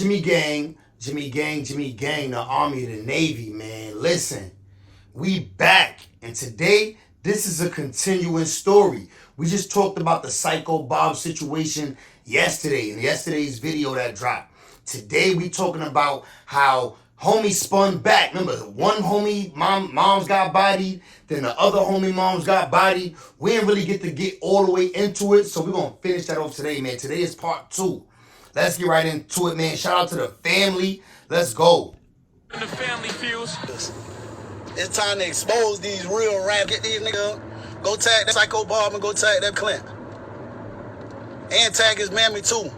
Jimmy Gang, the Army, the Navy, man. Listen, we back. And today, this is a continuing story. We just talked about the Psycho Bob situation yesterday, in yesterday's video that dropped. Today, we talking about how homie spun back. Remember, one homie, moms got bodied, then the other homie moms got bodied. We didn't really get all the way into it, so we're going to finish that off today, man. Today is part 2. Let's get right into it, man. Shout out to the family. Let's go. The family feuds. It's time to expose these real rap. Get these niggas. Go tag that Psycho Bob and go tag that Clint. And tag his mammy too.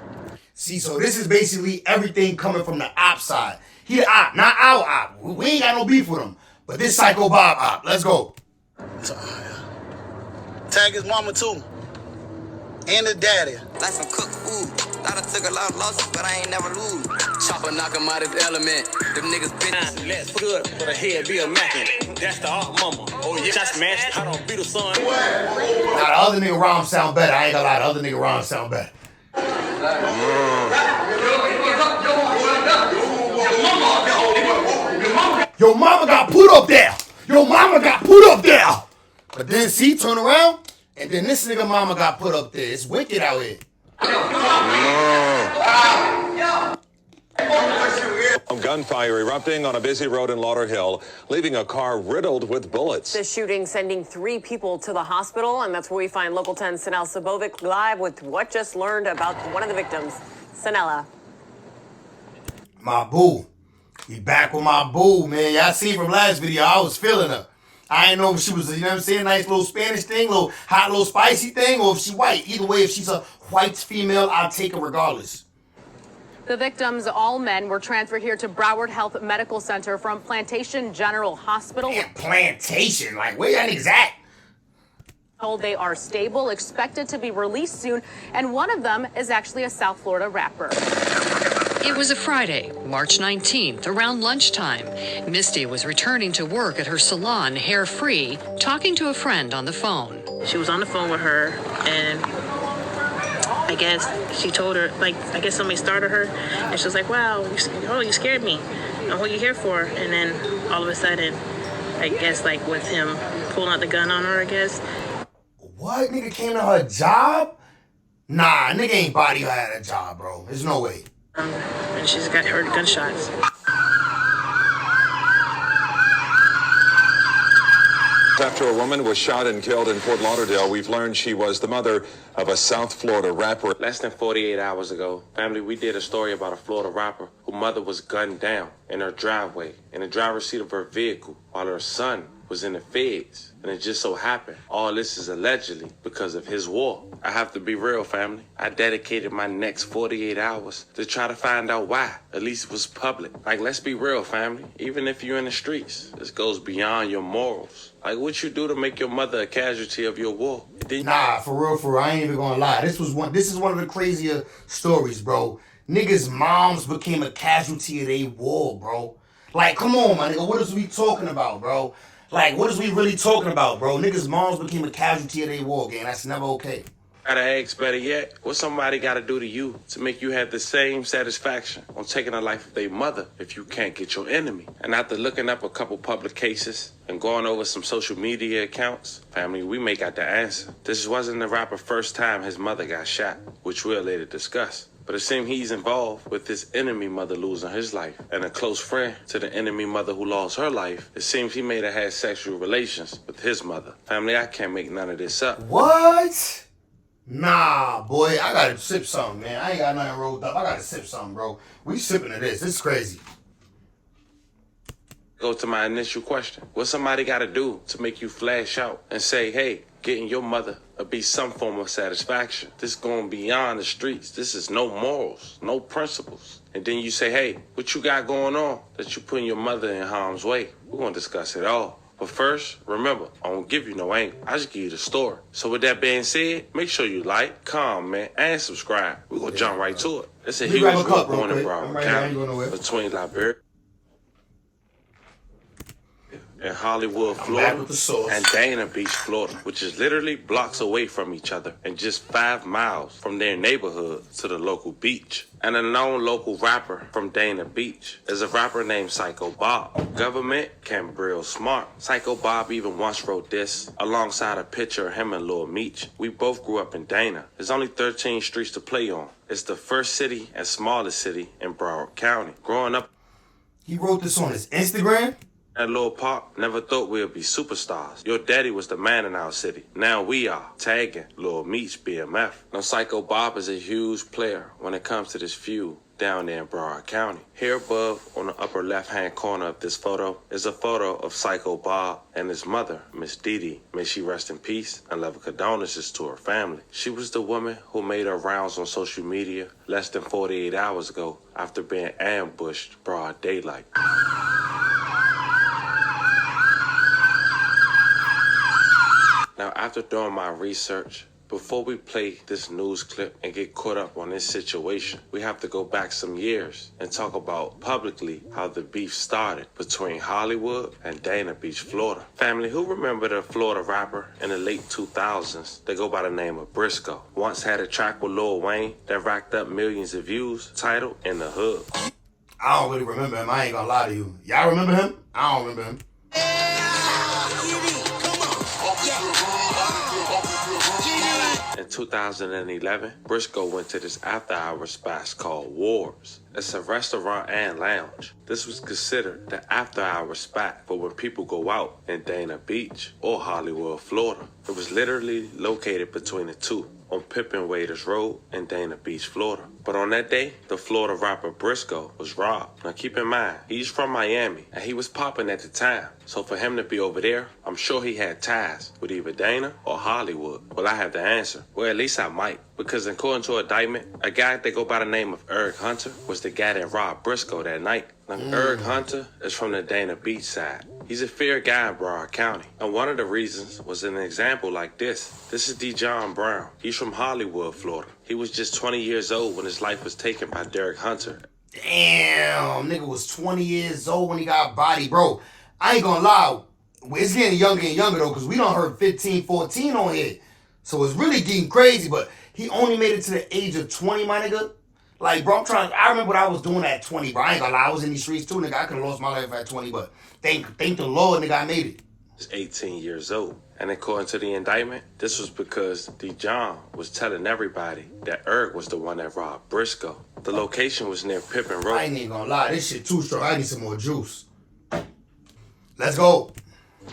See, so this is basically everything coming from the op side. He the op, not our op. We ain't got no beef with him. But this Psycho Bob op. Let's go. Tag his mama too. And the daddy. Like some cooked food. I done took a lot of losses, but I ain't never lose. Chopper knock him out of his element. Them niggas bitches. Let's good for the head be a mackin'. That's the art mama. Oh yeah, that's smashed. I don't be the son. Now the other nigga rhymes sound better. I ain't gonna lie, the other nigga rhymes sound better. Your mama got put up there. Your mama got put up there. But then see, turn around, and then this nigga mama got put up there. It's wicked out here. Gunfire erupting on a busy road in Lauderhill, leaving a car riddled with bullets. The shooting sending 3 people to the hospital, and that's where we find Local 10 Sanel Sabovic live with what just learned about one of the victims, Sanela. My boo. He back with my boo, man. Y'all see from last video, I was feeling her. I didn't know if she was, you know what I'm saying, nice little Spanish thing, little hot, little spicy thing, or if she white. Either way, if she's a white female, I'll take her regardless. The victims, all men, were transferred here to Broward Health Medical Center from Plantation General Hospital. Man, Plantation? Like, where y'all niggas at? Told they are stable, expected to be released soon, and one of them is actually a South Florida rapper. It was a Friday, March 19th, around lunchtime. Misty was returning to work at her salon, Hair Free, talking to a friend on the phone. She was on the phone with her, and I guess she told her, like, I guess somebody started her, and she was like, wow, you scared me. What are you here for? And then all of a sudden, I guess, like, with him pulling out the gun on her, I guess. What? Nigga came to her job? Nah, nigga ain't body her at a job, bro. There's no way. And she's got heard gunshots. After a woman was shot and killed in Fort Lauderdale, we've learned she was the mother of a South Florida rapper. Less than 48 hours ago, family, we did a story about a Florida rapper whose mother was gunned down in her driveway, in the driver's seat of her vehicle, while her son was in the feds. And it just so happened, all this is allegedly because of his war. I have to be real, family. I dedicated my next 48 hours to try to find out why. At least it was public. Like, let's be real, family. Even if you're in the streets, this goes beyond your morals. Like, what you do to make your mother a casualty of your war? Nah, for real, I ain't even gonna lie. This is one of the crazier stories, bro. Niggas' moms became a casualty of their war, bro. Like, come on, my nigga. What is we talking about, bro? Like, what is we really talking about, bro? Niggas' moms became a casualty of their war, gang. That's never okay. Gotta ask, better yet, what somebody gotta do to you to make you have the same satisfaction on taking the life of their mother if you can't get your enemy? And after looking up a couple public cases and going over some social media accounts, family, we may got the answer. This wasn't the rapper's first time his mother got shot, which we'll later discuss. But it seems he's involved with his enemy mother losing his life. And a close friend to the enemy mother who lost her life, it seems he may have had sexual relations with his mother. Family, I can't make none of this up. What? Nah, boy, I gotta sip something, man. I ain't got nothing rolled up. I gotta sip something, bro. We sipping to this. This is crazy. Go to my initial question. What somebody gotta do to make you flash out and say, hey, getting your mother will be some form of satisfaction. This going beyond the streets. This is no morals, no principles. And then you say, hey, what you got going on that you putting your mother in harm's way? We're gonna discuss it all. But first, remember, I don't give you no angle. I just give you the story. So with that being said, make sure you like, comment, and subscribe. We're gonna jump right to it. It's a huge group going in Broward County between Liberia in Hollywood, back Florida, with the sauce. and Dana Beach, Florida, which is literally blocks away from each other and just 5 miles from their neighborhood to the local beach. And a known local rapper from Dana Beach is a rapper named Psycho Bob. Government can real smart. Psycho Bob even once wrote this alongside a picture of him and Lil Meech. We both grew up in Dana. There's only 13 streets to play on. It's the first city and smallest city in Broward County. Growing up, He wrote this on his Instagram. at Lil Pop, never thought we'd be superstars. Your daddy was the man in our city. Now we are. Tagging Lil Meech BMF. Now Psycho Bob is a huge player when it comes to this feud down there in Broward County. Here above on the upper left-hand corner of this photo is a photo of Psycho Bob and his mother, Miss Didi. May she rest in peace and love and condolences to her family. She was the woman who made her rounds on social media less than 48 hours ago after being ambushed broad daylight. Now, after doing my research, before we play this news clip and get caught up on this situation, we have to go back some years and talk about publicly how the beef started between Hollywood and Dana Beach, Florida. Family, who remember the Florida rapper in the late 2000s? They go by the name of Briscoe. Once had a track with Lil Wayne that racked up millions of views, titled In the Hood. I don't really remember him. I ain't gonna lie to you. Y'all remember him? I don't remember him. In 2011, Briscoe went to this after-hours spot called Wars. It's a restaurant and lounge. This was considered the after-hours spot for when people go out in Dana Beach or Hollywood, Florida. It was literally located between the two on Pippin Waders Road in Dana Beach, Florida. But on that day, the Florida rapper Briscoe was robbed. Now keep in mind, he's from Miami and he was popping at the time. So for him to be over there, I'm sure he had ties with either Dana or Hollywood. Well, I have the answer. Well, at least I might. Because according to indictment, a guy that go by the name of Eric Hunter was the guy that robbed Briscoe that night. Now, Eric Hunter is from the Dana Beach side. He's a fair guy in Broward County. And one of the reasons was an example like this. This is D. John Brown. He's from Hollywood, Florida. He was just 20 years old when his life was taken by Derek Hunter. Damn, nigga was 20 years old when he got bodied, bro. I ain't gonna lie. It's getting younger and younger, though, because we done heard 15, 14 on here. So it's really getting crazy, but he only made it to the age of 20, my nigga. Like, bro, I remember what I was doing at 20, bro. I ain't gonna lie, I was in these streets too, nigga. I could have lost my life at 20, but thank the Lord, nigga, I made it. He's 18 years old. And according to the indictment, this was because D. John was telling everybody that Eric was the one that robbed Briscoe. The location was near Pippin Road. I ain't even gonna lie, this shit too strong. I need some more juice. Let's go.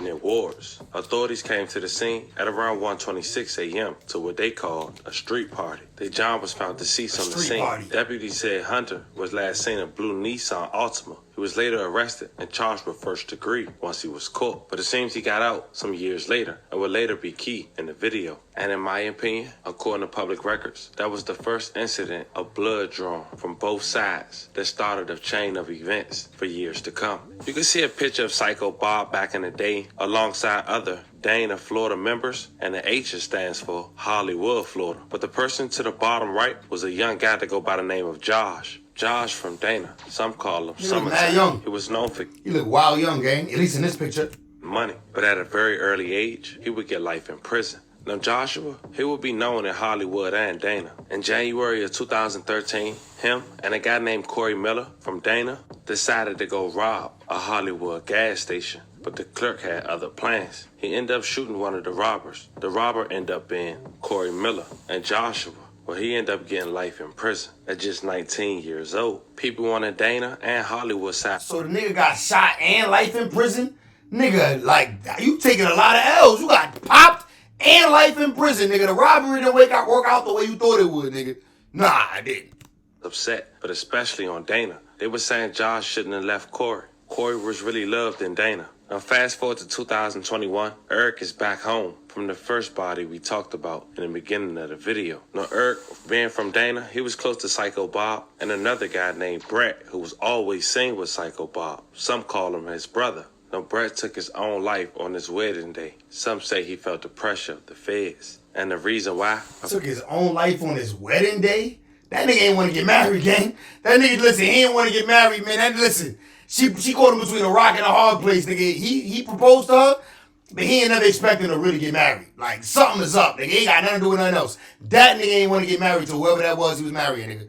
Near Wars. Authorities came to the scene at around 1:26 a.m. to what they called a street party. D. John was found deceased on the scene. Party. Deputies said Hunter was last seen in a blue Nissan Altima. He was later arrested and charged with first degree once he was caught. But it seems he got out some years later and would later be key in the video. And in my opinion, according to public records, that was the first incident of blood drawn from both sides that started a chain of events for years to come. You can see a picture of Psycho Bob back in the day alongside other Dana, Florida members, and the H stands for Hollywood, Florida. But the person to the bottom right was a young guy that go by the name of Josh. Josh from Dana. Some call him Summertime. Young. He was known for You look wild young, gang. At least in this picture. money. But at a very early age, he would get life in prison. Now Joshua, he would be known in Hollywood and Dana. In January of 2013, him and a guy named Corey Miller from Dana decided to go rob a Hollywood gas station. But the clerk had other plans. He ended up shooting one of the robbers. The robber ended up being Corey Miller. And Joshua, well, he ended up getting life in prison at just 19 years old. People on the Dana and Hollywood side. So the nigga got shot and life in prison? Nigga, like, you taking a lot of L's. You got popped and life in prison, nigga. The robbery didn't work out the way you thought it would, nigga. Nah, I didn't. Upset, but especially on Dana. They were saying Josh shouldn't have left Corey. Corey was really loved in Dana. Now fast forward to 2021, Eric is back home from the first body we talked about in the beginning of the video. Now Eric, being from Dana, he was close to Psycho Bob and another guy named Brett, who was always seen with Psycho Bob. Some call him his brother. Now Brett took his own life on his wedding day. Some say he felt the pressure of the feds. And the reason why? Took his own life on his wedding day? That nigga ain't want to get married, gang. That nigga, listen, he ain't want to get married, man. Listen, She caught him between a rock and a hard place, nigga. He proposed to her, but he ain't never expecting to really get married. Like, something is up, nigga. He ain't got nothing to do with nothing else. That nigga ain't want to get married to whoever that was he was marrying, nigga.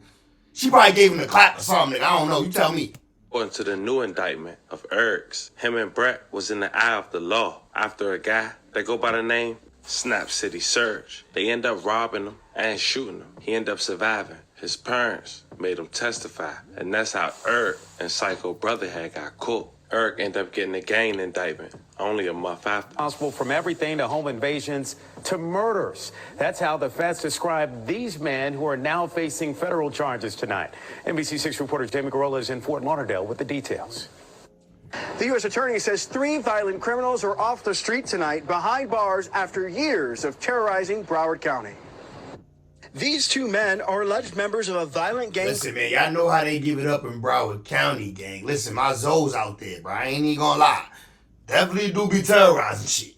She probably gave him a clap or something, nigga. I don't know. You tell me. According to the new indictment of Ergs, him and Brett was in the eye of the law after a guy that go by the name Snap City Surge. They end up robbing him and shooting him. He ended up surviving. His parents made him testify, and that's how Erg and Psycho Brotherhead got caught. Erg ended up getting a gang indictment only a month after. Responsible from everything to home invasions to murders. That's how the feds describe these men who are now facing federal charges tonight. NBC6 reporter Jamie Garola is in Fort Lauderdale with the details. The U.S. Attorney says 3 violent criminals are off the street tonight behind bars after years of terrorizing Broward County. These 2 men are alleged members of a violent gang. Listen, man, y'all know how they give it up in Broward County, gang. Listen, my Zoe's out there, bro. I ain't even gonna lie. Definitely do be terrorizing shit.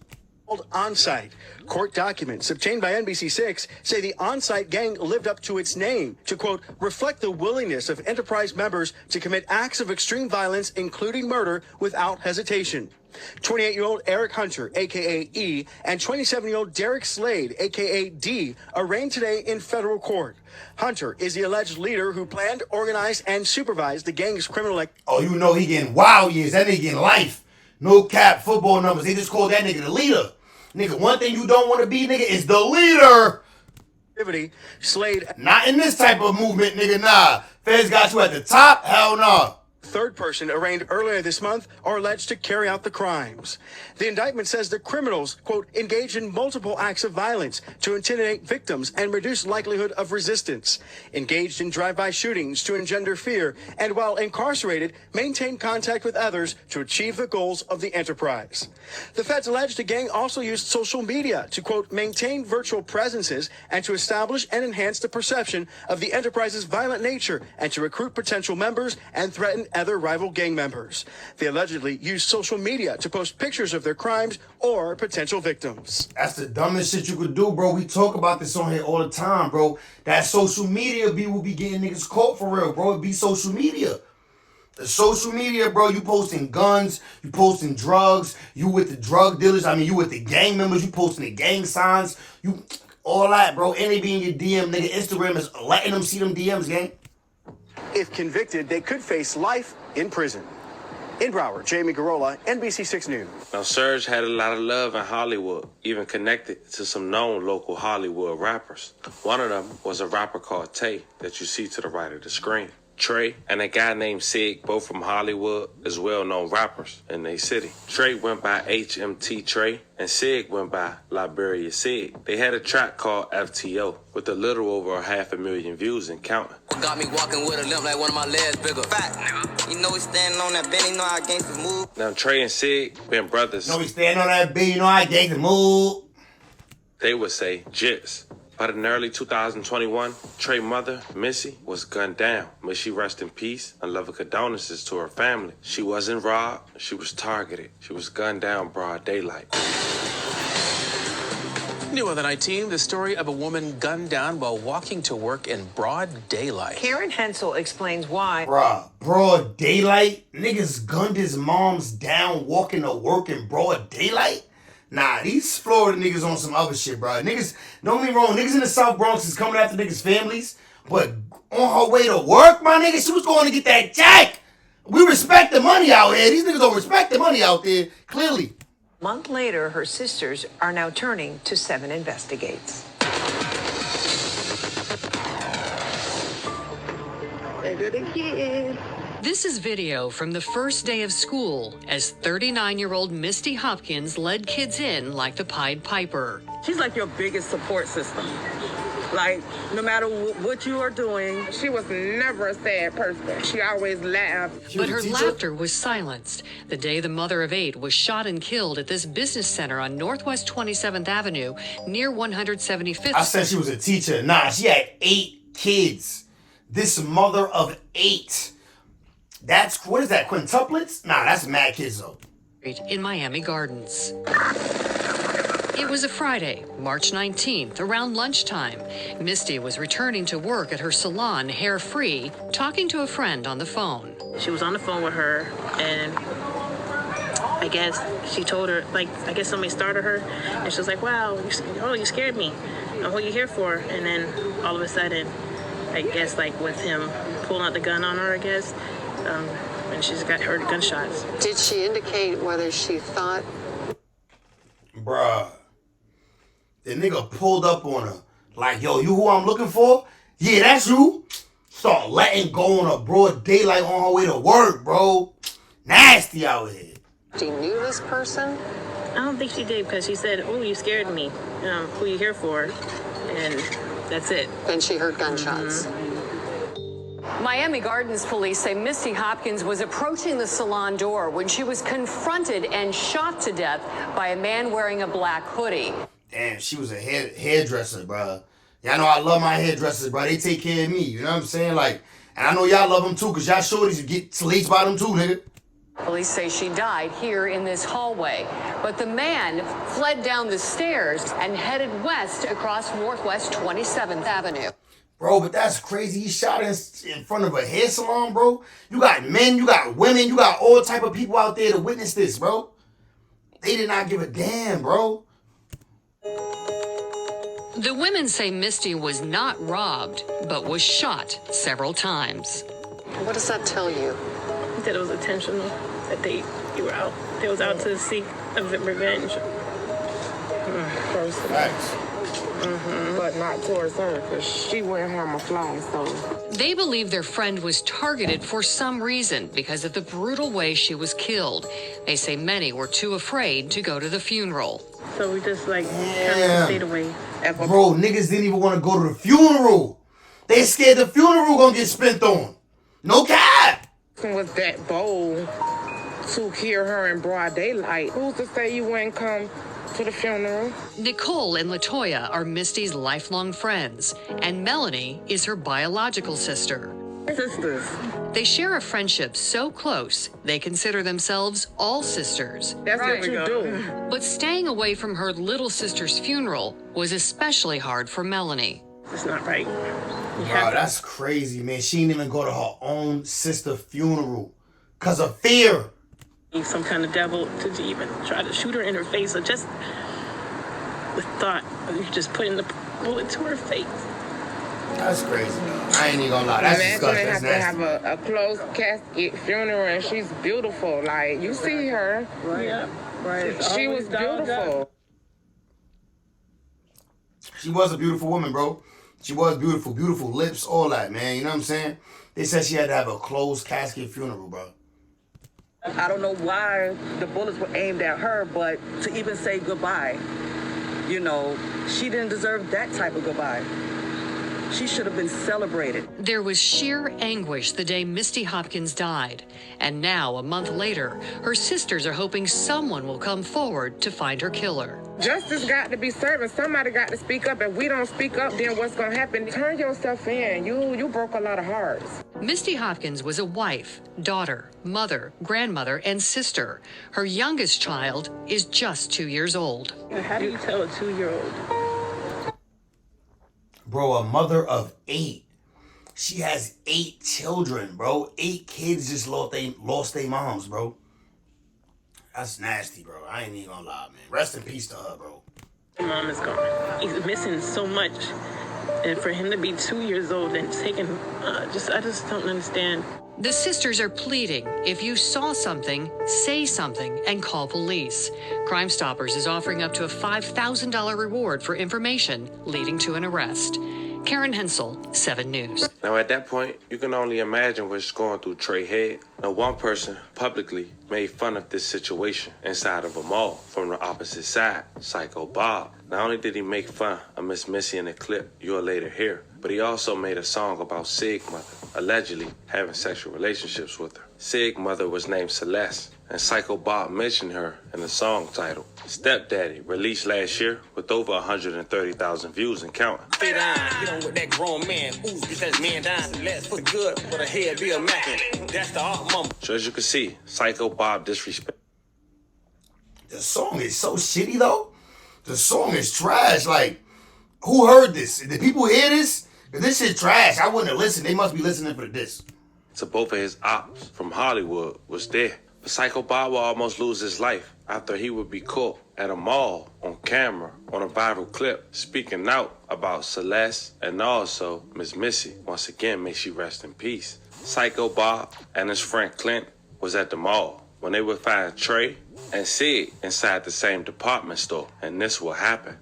On-site. Court documents obtained by NBC6 say the on-site gang lived up to its name to, quote, reflect the willingness of enterprise members to commit acts of extreme violence, including murder, without hesitation. 28-year-old Eric Hunter, a.k.a. E, and 27-year-old Derek Slade, a.k.a. D, arraigned today in federal court. Hunter is the alleged leader who planned, organized, and supervised the gang's criminal Oh, you know he getting wild years. That nigga getting life. No cap football numbers. They just called that nigga the leader. Nigga, one thing you don't want to be, nigga, is the leader. activity. Slade... Not in this type of movement, nigga, nah. Feds got you at the top? Hell no. Third person arraigned earlier this month are alleged to carry out the crimes. The indictment says the criminals, quote, engaged in multiple acts of violence to intimidate victims and reduce likelihood of resistance, engaged in drive-by shootings to engender fear, and while incarcerated, maintained contact with others to achieve the goals of the enterprise. The feds alleged the gang also used social media to, quote, maintain virtual presences and to establish and enhance the perception of the enterprise's violent nature and to recruit potential members and threaten other rival gang members. They allegedly used social media to post pictures of their crimes or potential victims. That's the dumbest shit you could do, bro. We talk about this on here all the time, bro. That social media will be getting niggas caught for real, bro. It be social media. The social media, bro, you posting guns, you posting drugs, you with the drug dealers, you with the gang members, you posting the gang signs, you all that, bro. And they be in your DM, nigga. Instagram is letting them see them DMs, gang. If convicted, they could face life in prison. In Broward, Jamie Garola, NBC6 News. Now, Surge had a lot of love in Hollywood, even connected to some known local Hollywood rappers. One of them was a rapper called Tay that you see to the right of the screen. Trey and a guy named Sig, both from Hollywood, is well-known rappers in their city. Trey went by HMT Trey, and Sig went by Liberia Sig. They had a track called FTO with a little over 500,000 views and counting. Got me walking with a limp like one of my legs bigger. Fat, nigga. You know we standing on that bench, you know how gangsters move. Now Trey and Sig been brothers. No, we standing on that bench, you know how gangsters move. They would say jits. But in early 2021, Trey's mother, Misty, was gunned down. May she rest in peace and love and condolences to her family. She wasn't robbed, she was targeted. She was gunned down broad daylight. New on the night team, the story of a woman gunned down while walking to work in broad daylight. Karen Hensel explains why. Bruh, broad daylight? Niggas gunned his moms down walking to work in broad daylight? Nah, these Florida niggas on some other shit, bro. Niggas, don't get me wrong, niggas in the South Bronx is coming after niggas' families, but on her way to work, my nigga, she was going to get that jack. We respect the money out here. These niggas don't respect the money out there, clearly. A month later, her sisters are now turning to 7 Investigates. They're the kids. This is video from the first day of school as 39-year-old Misty Hopkins led kids in like the Pied Piper. She's like your biggest support system. Like, no matter what you are doing, she was never a sad person. She always laughed. But her laughter was silenced the day the mother of 8 was shot and killed at this business center on Northwest 27th Avenue near 175th. I said she was a teacher. Nah, she had 8 kids. This mother of 8. That's, what is that, quintuplets? Nah, that's mad kids, though. In Miami Gardens. It was a Friday, March 19th, around lunchtime. Misty was returning to work at her salon, Hair Free, talking to a friend on the phone. She was on the phone with her, and I guess she told her, like, I guess somebody started her, and she was like, wow, you scared me. What are you here for? And then all of a sudden, I guess, like, with him pulling out the gun on her, I guess, and she's got heard gunshots. Did she indicate whether she thought? Bruh, the nigga pulled up on her. Like, yo, you who I'm looking for? Yeah, that's you. Start letting go on a broad daylight on her way to work, bro. Nasty out here. She knew this person? I don't think she did, because she said, oh, you scared me. Who you here for? And that's it. Then she heard gunshots. Miami Gardens police say Misty Hopkins was approaching the salon door when she was confronted and shot to death by a man wearing a black hoodie. Damn, she was a hairdresser, bro. Y'all know I love my hairdressers, bro. They take care of me, you know what I'm saying? Like, and I know y'all love them too, because y'all shorties get sleeps by them too, nigga. Police say she died here in this hallway, but the man fled down the stairs and headed west across Northwest 27th Avenue. Bro, but that's crazy. He shot in front of a hair salon, bro. You got men, you got women, you got all type of people out there to witness this, bro. They did not give a damn, bro. The women say Misty was not robbed, but was shot several times. What does that tell you? That it was intentional, that they was out to seek revenge. Facts. But not towards her, because she wouldn't harm a fly, so. They believe their friend was targeted for some reason because of the brutal way she was killed. They say many were too afraid to go to the funeral. So we just, like, kind of stayed away. Bro, niggas didn't even want to go to the funeral. They scared the funeral gonna get spent on. No cap. Was that bold to hear her in broad daylight? Who's to say you wouldn't come to the funeral? Nicole and LaToya are Misty's lifelong friends, and Melanie is her biological sister. Sisters. They share a friendship so close, they consider themselves all sisters. That's what you do. But staying away from her little sister's funeral was especially hard for Melanie. It's not right. Bro, that's crazy, man. She didn't even go to her own sister's funeral because of fear. Some kind of devil to even try to shoot her in her face, or just the thought of you just putting the bullet to her face. That's crazy, though. I ain't even gonna lie. That's disgusting. That's nasty. To have a closed casket funeral, and she's beautiful. Like, you see her. Right. Yeah. Right. She was beautiful. She was a beautiful woman, bro. She was beautiful. Beautiful lips, all that, man. You know what I'm saying? They said she had to have a closed casket funeral, bro. I don't know why the bullets were aimed at her, but to even say goodbye, you know, she didn't deserve that type of goodbye. She should have been celebrated. There was sheer anguish the day Misty Hopkins died. And now, a month later, her sisters are hoping someone will come forward to find her killer. Justice got to be served, and somebody got to speak up. If we don't speak up, then what's going to happen? Turn yourself in. You broke a lot of hearts. Misty Hopkins was a wife, daughter, mother, grandmother, and sister. Her youngest child is just 2 years old. How do you tell a 2-year-old? Bro, a mother of 8. She has 8 children, bro. 8 kids just lost their moms, bro. That's nasty, bro. I ain't even gonna lie, man. Rest in peace to her, bro. Her mom is gone. He's missing so much. And for him to be 2 years old and taken, I just don't understand. The sisters are pleading, if you saw something, say something and call police. Crime Stoppers is offering up to a $5,000 reward for information leading to an arrest. Karen Hensel, 7 News. Now, at that point, you can only imagine what's going through Trey's head. Now, one person publicly made fun of this situation inside of a mall from the opposite side, Psycho Bob. Not only did he make fun of Miss Missy in the clip you'll later hear, but he also made a song about Sig's mother allegedly having sexual relationships with her. Sig's mother was named Celeste, and Psycho Bob mentioned her in the song title Stepdaddy, released last year with over 130,000 views and counting. Stay down, get on with that grown man. Ooh, get that man down. Let's put good for the head, be a mackin'. That's the art mama. So as you can see, Psycho Bob disrespect. The song is so shitty, though. The song is trash. Like, who heard this? Did people hear this? If this shit trash, I wouldn't have listened. They must be listening for this. To both of his ops from Hollywood was there. Psycho Bob will almost lose his life after he would be caught at a mall on camera on a viral clip speaking out about Celeste and also Miss Missy. Once again, may she rest in peace. Psycho Bob and his friend Clint was at the mall when they would find Trey and Sid inside the same department store, and this will happen.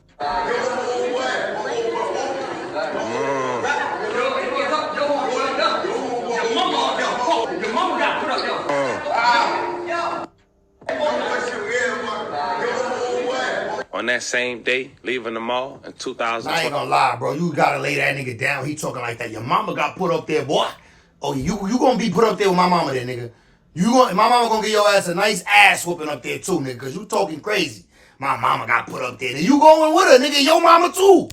On that same day, leaving the mall in 2000. I ain't gonna lie, bro. You gotta lay that nigga down. He talking like that. Your mama got put up there, boy. Oh, you gonna be put up there with my mama there, nigga. My mama gonna give your ass a nice ass whooping up there too, nigga, cause you talking crazy. My mama got put up there. You going with her, nigga. Your mama too.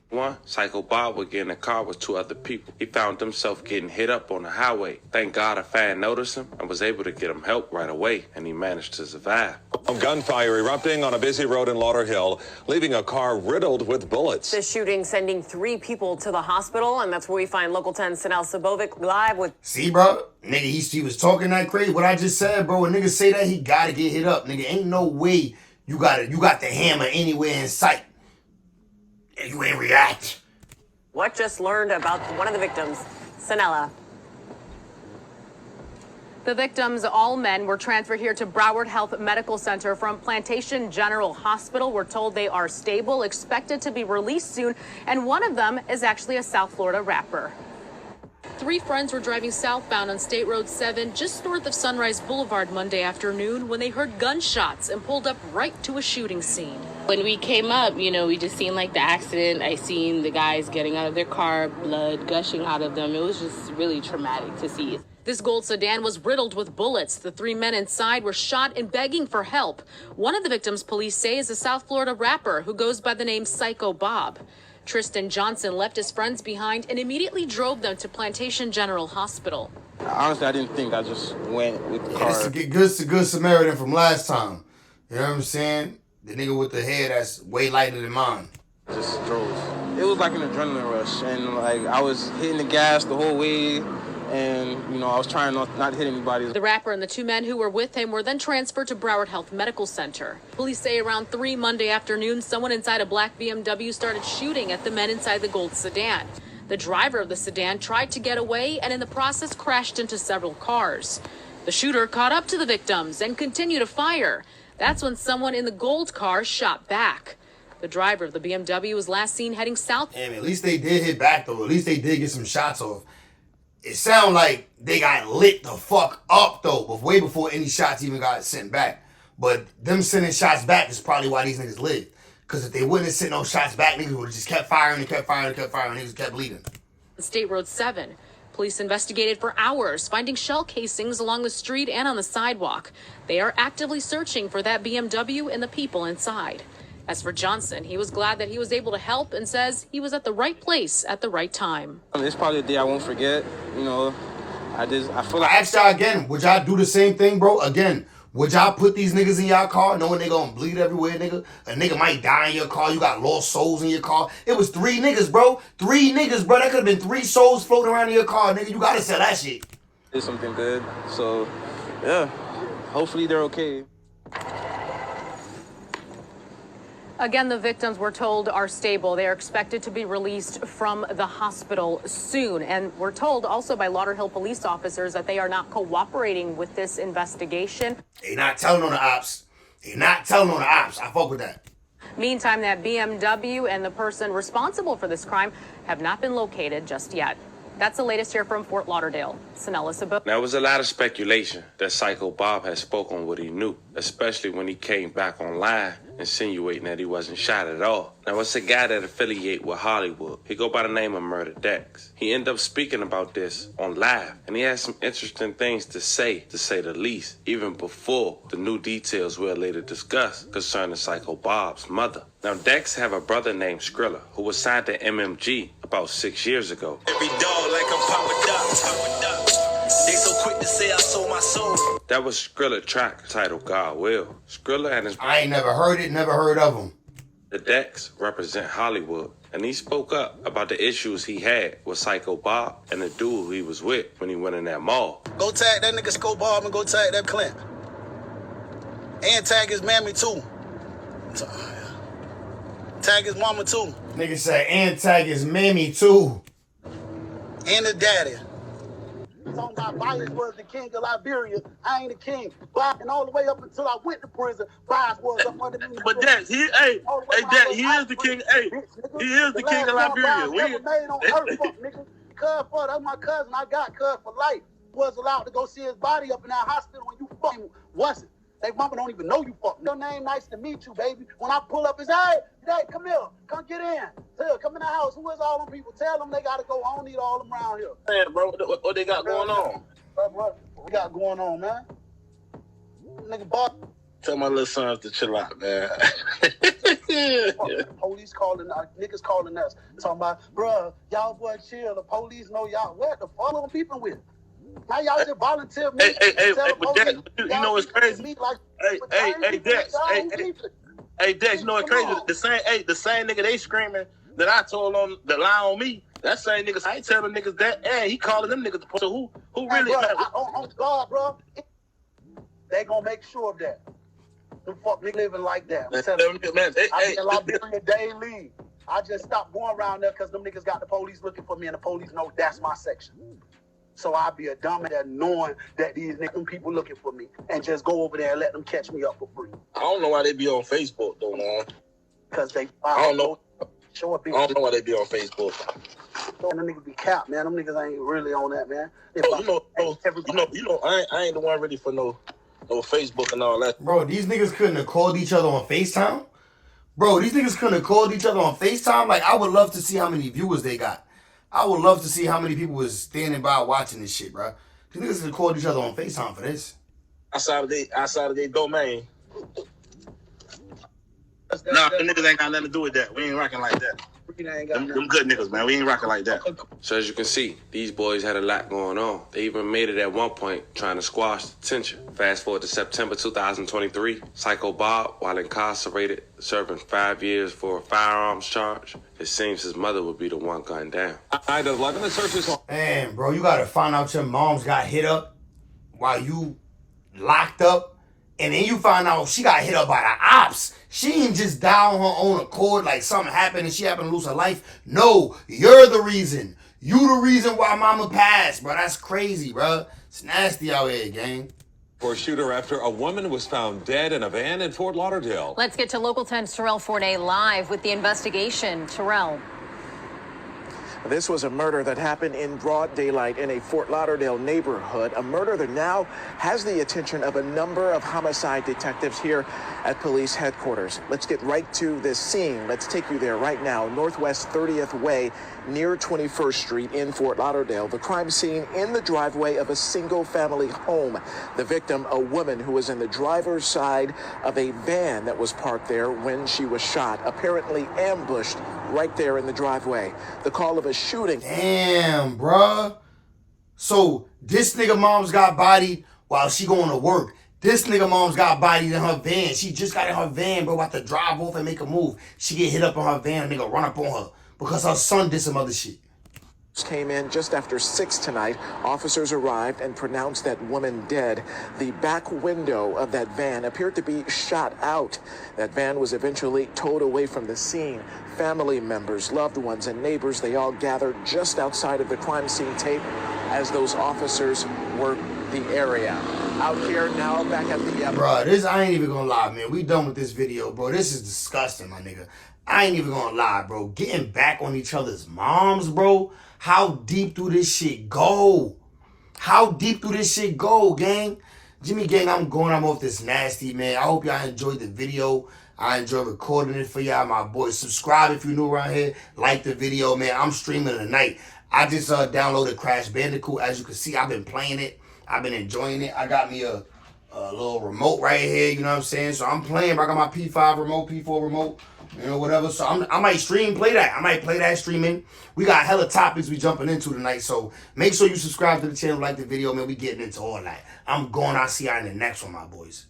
One, Psycho Bob would get in a car with two other people. He found himself getting hit up on the highway. Thank God a fan noticed him and was able to get him help right away, and he managed to survive. Gunfire erupting on a busy road in Lauderhill, leaving a car riddled with bullets. The shooting sending 3 people to the hospital, and that's where we find Local 10's Sanel Sabovic live with... See, bro? Nigga, he was talking that crazy. What I just said, bro, when niggas say that, he gotta get hit up. Nigga, ain't no way you got the hammer anywhere in sight. And you ain't react. What just learned about one of the victims, Sanella? The victims, all men, were transferred here to Broward Health Medical Center from Plantation General Hospital. We're told they are stable, expected to be released soon, and one of them is actually a South Florida rapper. 3 friends were driving southbound on State Road 7 just north of Sunrise Boulevard Monday afternoon when they heard gunshots and pulled up right to a shooting scene. When we came up, we just seen like the accident. I seen the guys getting out of their car, blood gushing out of them. It was just really traumatic to see. This gold sedan was riddled with bullets. The 3 men inside were shot and begging for help. One of the victims, police say, is a South Florida rapper who goes by the name Psycho Bob. Tristan Johnson left his friends behind and immediately drove them to Plantation General Hospital. Honestly, I didn't think. I just went with the car. It's a good Samaritan from last time. You know what I'm saying? The nigga with the hair that's way lighter than mine. Just drove. It was like an adrenaline rush, and like I was hitting the gas the whole way. And, I was trying not to hit anybody. The rapper and the 2 men who were with him were then transferred to Broward Health Medical Center. Police say around 3 Monday afternoon, someone inside a black BMW started shooting at the men inside the gold sedan. The driver of the sedan tried to get away and in the process crashed into several cars. The shooter caught up to the victims and continued to fire. That's when someone in the gold car shot back. The driver of the BMW was last seen heading south. Damn, at least they did hit back, though. At least they did get some shots off. It sounded like they got lit the fuck up, though, but way before any shots even got sent back. But them sending shots back is probably why these niggas lived. Because if they wouldn't have sent no shots back, niggas would have just kept firing and kept firing and kept firing, and niggas kept bleeding. State Road 7. Police investigated for hours, finding shell casings along the street and on the sidewalk. They are actively searching for that BMW and the people inside. As for Johnson, he was glad that he was able to help and says he was at the right place at the right time. It's probably a day I won't forget. I feel like... I asked y'all again, would y'all do the same thing, bro? Again, would y'all put these niggas in y'all car knowing they gonna bleed everywhere, nigga? A nigga might die in your car. You got lost souls in your car. It was 3 niggas, bro. 3 niggas, bro. That could have been 3 souls floating around in your car, nigga. You gotta sell that shit. Did something good. So, yeah. Hopefully they're okay. Again, the victims, we're told, are stable. They are expected to be released from the hospital soon. And we're told also by Lauderhill police officers that they are not cooperating with this investigation. They not telling on the ops. I fuck with that. Meantime, that BMW and the person responsible for this crime have not been located just yet. That's the latest here from Fort Lauderdale. Sanella Sabo. There was a lot of speculation that Psycho Bob had spoken what he knew, especially when he came back online insinuating that he wasn't shot at all. Now, it's a guy that affiliate with Hollywood. He go by the name of Murder Dex. He ended up speaking about this on live, and he has some interesting things to say the least, even before the new details we'll later discuss concerning Psycho Bob's mother. Now, Dex have a brother named Skrilla, who was signed to MMG about 6 years ago. Every dog like I'm powered up. They so quick to say I sold my soul. That was Skrilla track titled God Will. Skrilla and his... I ain't never heard it, never heard of him. The Dex represent Hollywood, and he spoke up about the issues he had with Psycho Bob and the dude he was with when he went in that mall. Go tag that nigga Scope Bob and go tag that Clint. And tag his mammy too. Tag his mama too. Nigga said, and tag his mammy too. And the daddy. Talking about Bias was the king of Liberia. I ain't the king. And all the way up until I went to prison, Bias was up under me. But Dex, he is the king. Hey, he is the king of Liberia. We made on earth, fuck, nigga. Cuz, fuck, that's my cousin. I got cuz for life. Was allowed to go see his body up in that hospital when you fucking wasn't. They mama don't even know you fucking. Your name, nice to meet you, baby. When I pull up, it's, hey, come here. Come get in. Tell, come in the house. Who is all them people? Tell them they got to go. I don't need all them around here. Man, bro, what they got going on? What we got going on, man? Nigga, boss. Tell my little sons to chill out, man. Police calling, niggas calling us. Talking about, bruh, y'all boy chill. The police know y'all. What the fuck am I beefing with? Now y'all just volunteer me. Hey, but Dex, you know what's crazy? Hey, Dex, Dex, you know what's crazy? The same nigga they screaming that I told on the lie on me. That same niggas, I ain't telling them niggas that, and he calling them niggas. So who really? On God, bro, they gonna make sure of that. Them fuck niggas living like that. I be in Liberia daily. I just stopped going around there because them niggas got the police looking for me, and the police know that's my section. So I'd be a dumb at knowing that these niggas people looking for me and just go over there and let them catch me up for free. I don't know why they be on Facebook though, man. Because they I don't know why they be on Facebook. And them niggas be capped, man. Them niggas ain't really on that, man. I ain't the one ready for no Facebook and all that. Bro, these niggas couldn't have called each other on FaceTime? Bro, these niggas couldn't have called each other on FaceTime? Like, I would love to see how many viewers they got. I would love to see how many people was standing by watching this shit, bro. These niggas could call each other on FaceTime for this. Outside of their domain. Nah, them niggas ain't got nothing to do with that. We ain't rocking like that. Them good niggas, man. We ain't rocking like that. So as you can see, these boys had a lot going on. They even made it at one point trying to squash the tension. Fast forward to September 2023, Psycho Bob, while incarcerated, serving 5 years for a firearms charge. It seems his mother would be the one gunned down. Night at 11, the search is on. Man, bro, you gotta find out your moms got hit up while you locked up. And then you find out she got hit up by the ops. She ain't just die on her own accord like something happened and she happened to lose her life. No, you're the reason. You the reason why mama passed, bro. That's crazy, bro. It's nasty out here, gang. For a shooter after a woman was found dead in a van in Fort Lauderdale. Let's get to Local 10's Terrell Forney live with the investigation. Terrell. This was a murder that happened in broad daylight in a Fort Lauderdale neighborhood, a murder that now has the attention of a number of homicide detectives here at police headquarters. Let's get right to this scene. Let's take you there right now, Northwest 30th Way, near 21st Street in Fort Lauderdale. The crime scene in the driveway of a single-family home. The victim, a woman who was in the driver's side of a van that was parked there when she was shot, apparently ambushed right there in the driveway. The call of a shooting. Damn, bruh. So this nigga mom's got bodied while she going to work. This nigga mom's got bodied in her van. She just got in her van, bro, about to drive off and make a move. She get hit up in her van, nigga run up on her because her son did some other shit. Came in just after 6 tonight. Officers arrived and pronounced that woman dead. The back window of that van appeared to be shot out. That van was eventually towed away from the scene. Family members, loved ones, and neighbors, they all gathered just outside of the crime scene tape as those officers worked the area. Out here now, back at the... Bro, this, I ain't even gonna lie, man. We done with this video, bro. This is disgusting, my nigga. I ain't even gonna lie, bro. Getting back on each other's moms, bro. How deep do this shit go? How deep do this shit go, gang? Jimmy Gang, I'm off this nasty, man. I hope y'all enjoyed the video. I enjoy recording it for y'all, my boys. Subscribe if you're new around here. Like the video, man. I'm streaming tonight. I just downloaded Crash Bandicoot. As you can see, I've been playing it. I've been enjoying it. I got me a little remote right here, you know what I'm saying? So I'm playing. I got my P5 remote, P4 remote, you know, whatever. So I might play that. I might play that streaming. We got hella topics we jumping into tonight. So make sure you subscribe to the channel, like the video, man. We getting into all that. I'm going. I'll see y'all in the next one, my boys.